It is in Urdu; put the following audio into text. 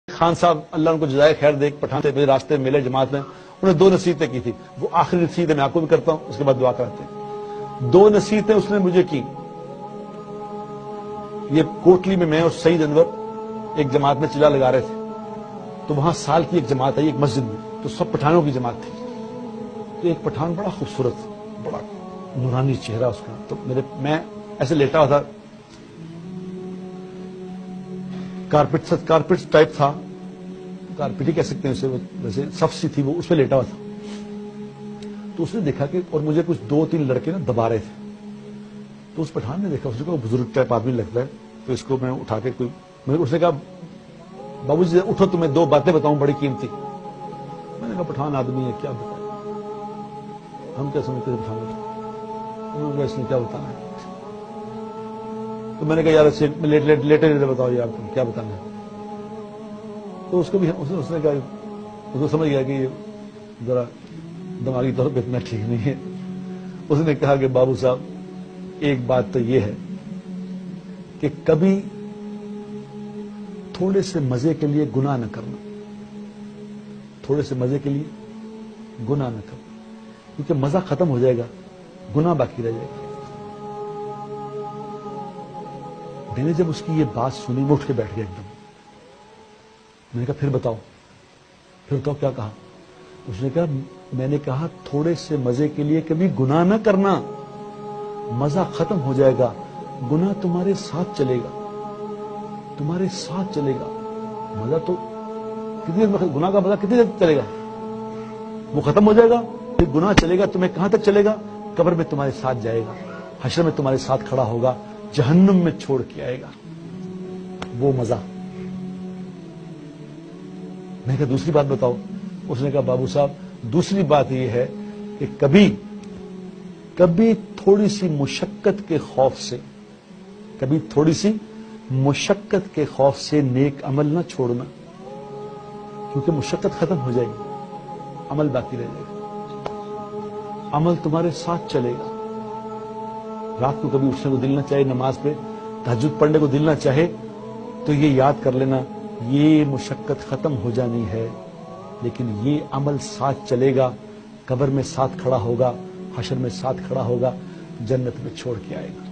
خان صاحب اللہ ان کو جزائے خیر دے، پٹھان سے میرے راستے ملے جماعت میں، انہیں 2 نصیحتیں کی تھی. وہ آخری نصیحتیں میں آپ کو بھی کرتا ہوں، اس کے بعد دعا کرتے ہیں. 2 نصیحتیں اس نے مجھے کی. یہ کوٹلی میں اور سعید انور ایک جماعت میں چلا لگا رہے تھے، تو وہاں سال کی ایک جماعت آئی ایک مسجد میں، تو سب پٹھانوں کی جماعت تھی. تو ایک پٹھان بڑا خوبصورت، بڑا نورانی چہرہ اس کا، تو میں ایسے لیٹا ہوا تھا، کارپیٹ ٹائپ تھا، کارپیٹ ہی کہہ سکتے ہیں اسے، ویسے صف سی تھی، وہ اس پہ لیٹا ہوا تھا. تو اس نے دیکھا کہ اور مجھے کچھ 2-3 لڑکے نا دبا رہے تھے. تو اس پٹھان نے دیکھا، اس نے کہا بزرگ ٹائپ آدمی لگتا ہے، تو اس کو میں اٹھا کے اس نے کہا بابو جی اٹھو، تمہیں 2 باتیں بتاؤں بڑی قیمتی. میں نے کہا پٹھان آدمی ہے کیا بتائیں، ہم کیا سمجھتے تھے پٹھان کو، انہوں نے اس نے کیا بتانا ہے. تو میں نے کہا یار لیٹے بتاؤ یار تم کیا بتانا ہے. تو اس کو بھی اس نے کہا، اس کو سمجھ گیا کہ یہ ذرا دماغی طور پہ اتنا ٹھیک نہیں ہے. اس نے کہا کہ بابو صاحب ایک بات تو یہ ہے کہ کبھی تھوڑے سے مزے کے لیے گناہ نہ کرنا، تھوڑے سے مزے کے لیے گناہ نہ کرنا، کیونکہ مزہ ختم ہو جائے گا، گناہ باقی رہ جائے گا. میں نے جب اس کی یہ بات سنی میں اٹھ کے بیٹھ گیا ایک دم. میں نے کہا پھر بتاؤ کیا کہا. اس نے کہا میں نے کہا تھوڑے سے مزے کے لیے کبھی گناہ نہ کرنا، مزہ ختم ہو جائے گا، گناہ تمہارے ساتھ چلے گا، تمہارے ساتھ چلے گا. مزہ تو کتنی دیر، گناہ کا مزہ کتنی دیر چلے گا، وہ ختم ہو جائے گا. پھر گناہ چلے گا تمہیں کہاں تک چلے گا، قبر میں تمہارے ساتھ جائے گا، حشر میں تمہارے ساتھ کھڑا ہوگا، جہنم میں چھوڑ کے آئے گا وہ مزہ. میں نے کہا دوسری بات بتاؤ. اس نے کہا بابو صاحب دوسری بات یہ ہے کہ کبھی تھوڑی سی مشقت کے خوف سے، کبھی تھوڑی سی مشقت کے خوف سے نیک عمل نہ چھوڑنا، کیونکہ مشقت ختم ہو جائے گی، عمل باقی رہ جائے گا، عمل تمہارے ساتھ چلے گا. رات کو کبھی اٹھنے کو دل نہ چاہے، نماز پہ تہجد پڑھنے کو دل نہ چاہے، تو یہ یاد کر لینا یہ مشقت ختم ہو جانی ہے، لیکن یہ عمل ساتھ چلے گا، قبر میں ساتھ کھڑا ہوگا، حشر میں ساتھ کھڑا ہوگا، جنت میں چھوڑ کے آئے گا.